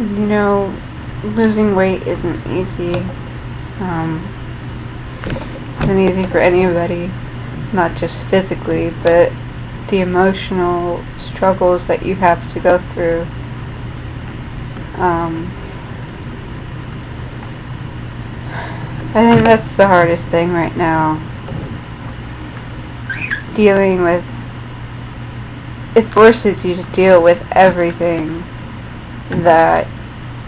You know, losing weight isn't easy. It isn't easy for anybody, not just physically, but the emotional struggles that you have to go through. I think that's the hardest thing right now. Dealing with, it forces you to deal with everything that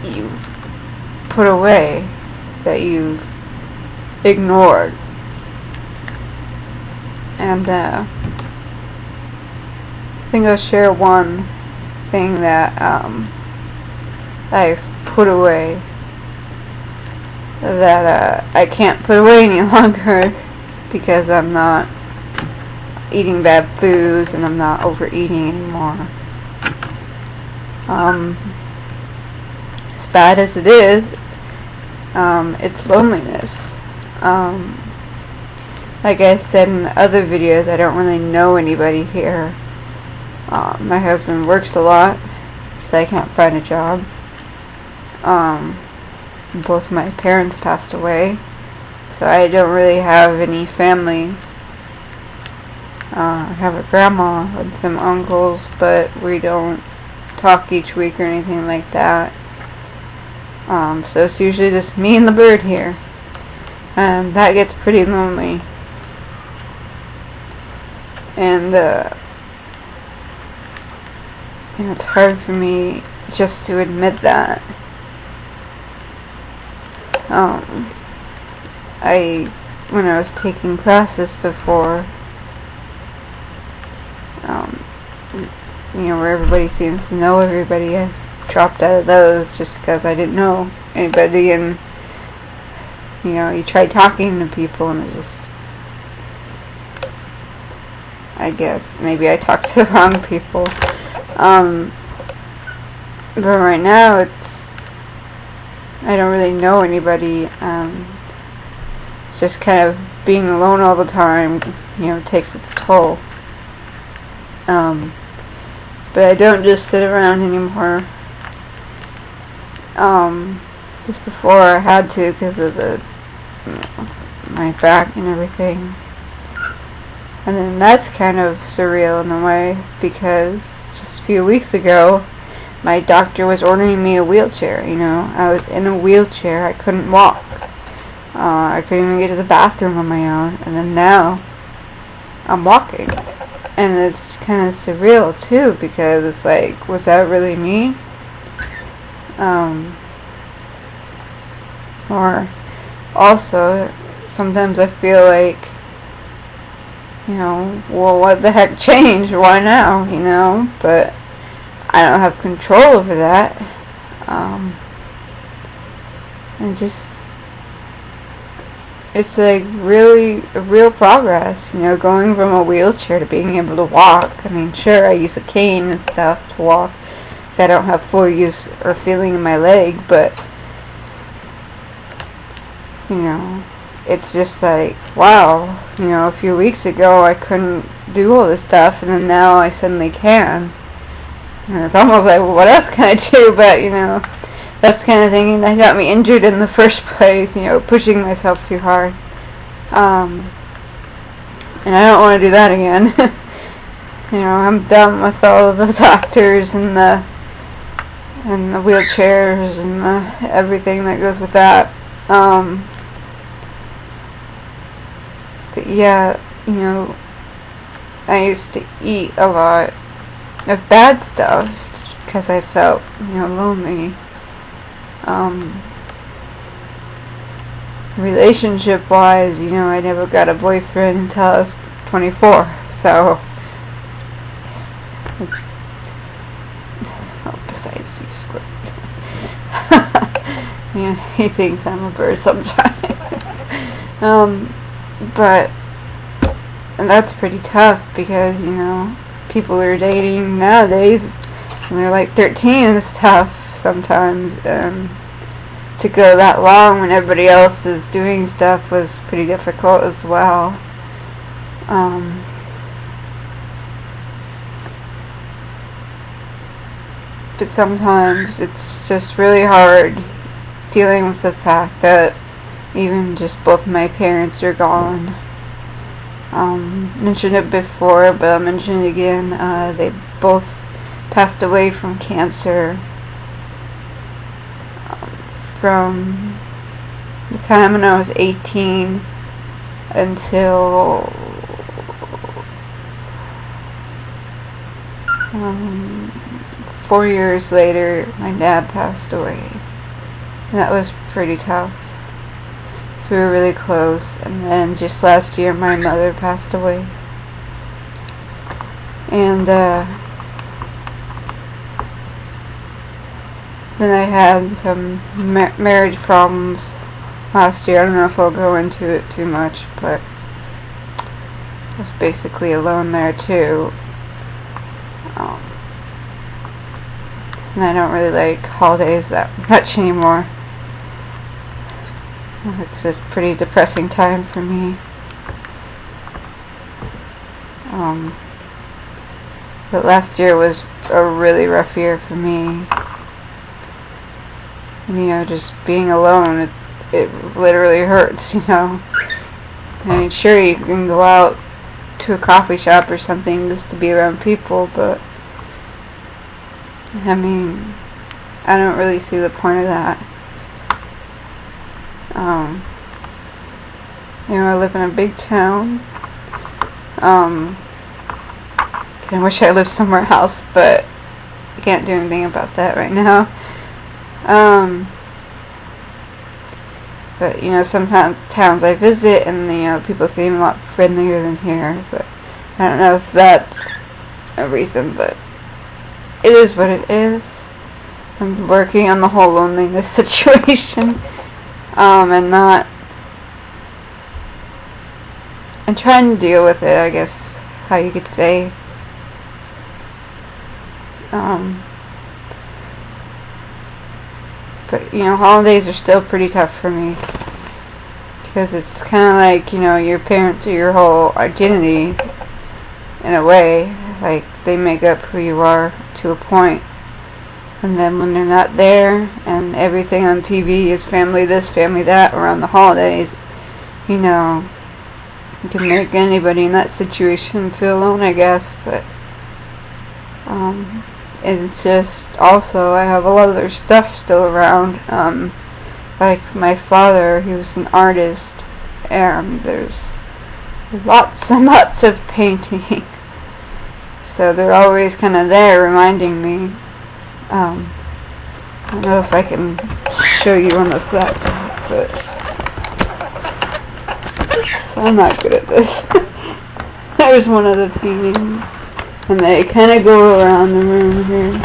you put away, that you've ignored. And I think I'll share one thing that I've put away, that I can't put away any longer because I'm not eating bad foods and I'm not overeating anymore. As bad as it is, it's loneliness. Like I said in other videos, I don't really know anybody here. My husband works a lot, so I can't find a job. Both my parents passed away, so I don't really have any family. I have a grandma and some uncles, but we don't talk each week or anything like that. So it's usually just me and the bird here, and that gets pretty lonely. And it's hard for me just to admit that. When I was taking classes before, where everybody seems to know everybody, I dropped out of those just because I didn't know anybody, and you try talking to people and it just, I guess maybe I talked to the wrong people. But right now I don't really know anybody. It's just kind of being alone all the time, takes its toll. But I don't just sit around anymore. Just before I had to because of my back and everything. And then that's kind of surreal in a way, because just a few weeks ago my doctor was ordering me a wheelchair. I was in a wheelchair, I couldn't walk. I couldn't even get to the bathroom on my own, and then now I'm walking. And it's kind of surreal too, because it's like, was that really me? Or also, sometimes I feel like, well, what the heck changed? Why now? But I don't have control over that. And just, it's like really a real progress, going from a wheelchair to being able to walk. I mean, sure, I use a cane and stuff to walk, so I don't have full use or feeling in my leg, but it's just like, wow, a few weeks ago I couldn't do all this stuff, and then now I suddenly can. And it's almost like, well, what else can I do? But, that's kind of thing that got me injured in the first place, pushing myself too hard. And I don't want to do that again. I'm done with all of the doctors and the wheelchairs and everything that goes with that. But yeah, I used to eat a lot of bad stuff because I felt, lonely. Relationship wise, I never got a boyfriend until I was 24, so besides you squirt. He thinks I'm a bird sometimes. But that's pretty tough because, people are dating nowadays when they're like 13 is tough sometimes. To go that long when everybody else is doing stuff was pretty difficult as well. but sometimes it's just really hard dealing with the fact that even just both my parents are gone. Mentioned it before, but I'll mention it again. They both passed away from cancer. From the time when I was 18 until 4 years later, my dad passed away. And that was pretty tough. So we were really close. And then just last year, my mother passed away. And then I had some marriage problems last year. I don't know if I'll go into it too much, but I was basically alone there too. And I don't really like holidays that much anymore. It's just a pretty depressing time for me. But last year was a really rough year for me. And, you know, just being alone, it literally hurts, you know. I mean, sure, you can go out to a coffee shop or something just to be around people, but I mean, I don't really see the point of that. You know, I live in a big town. I wish I lived somewhere else, but I can't do anything about that right now. But, you know, sometimes towns I visit and, you know, people seem a lot friendlier than here, but I don't know if that's a reason, but it is what it is. I'm working on the whole loneliness situation, and trying to deal with it, I guess, how you could say. But, you know, holidays are still pretty tough for me. Because it's kind of like, you know, your parents are your whole identity, in a way. Like, they make up who you are to a point. And then when they're not there, and everything on TV is family this, family that, around the holidays, you know, you can make anybody in that situation feel alone, I guess. But, it's just, also, I have a lot of their stuff still around. Like my father, he was an artist, and there's lots and lots of paintings. So they're always kind of there reminding me. I don't know if I can show you on this laptop, but so I'm not good at this. There's one of the paintings, and they kind of go around the room here.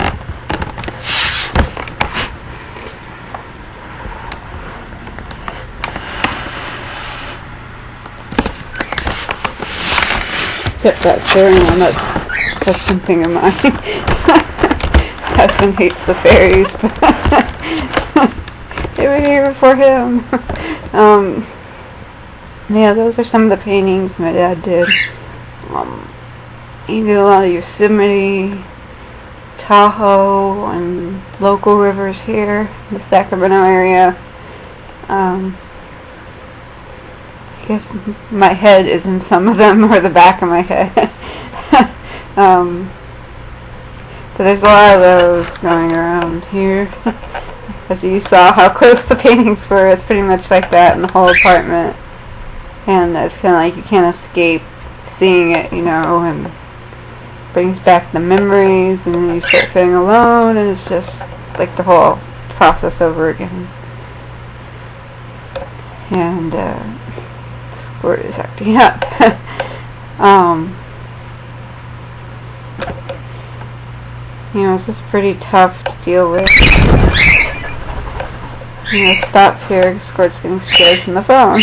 Except that fairy one, that's something of mine. Husband hates the fairies, but they were here before him. Yeah, those are some of the paintings my dad did. He did a lot of Yosemite, Tahoe, and local rivers here in the Sacramento area. I guess my head is in some of them, or the back of my head. But there's a lot of those going around here. As you saw how close the paintings were, it's pretty much like that in the whole apartment. And it's kind of like you can't escape seeing it, you know, and brings back the memories, and then you start feeling alone, and it's just like the whole process over again. And Squirt is acting up. You know, it's just pretty tough to deal with. You know, stop here, Squirt's getting scared from the phone.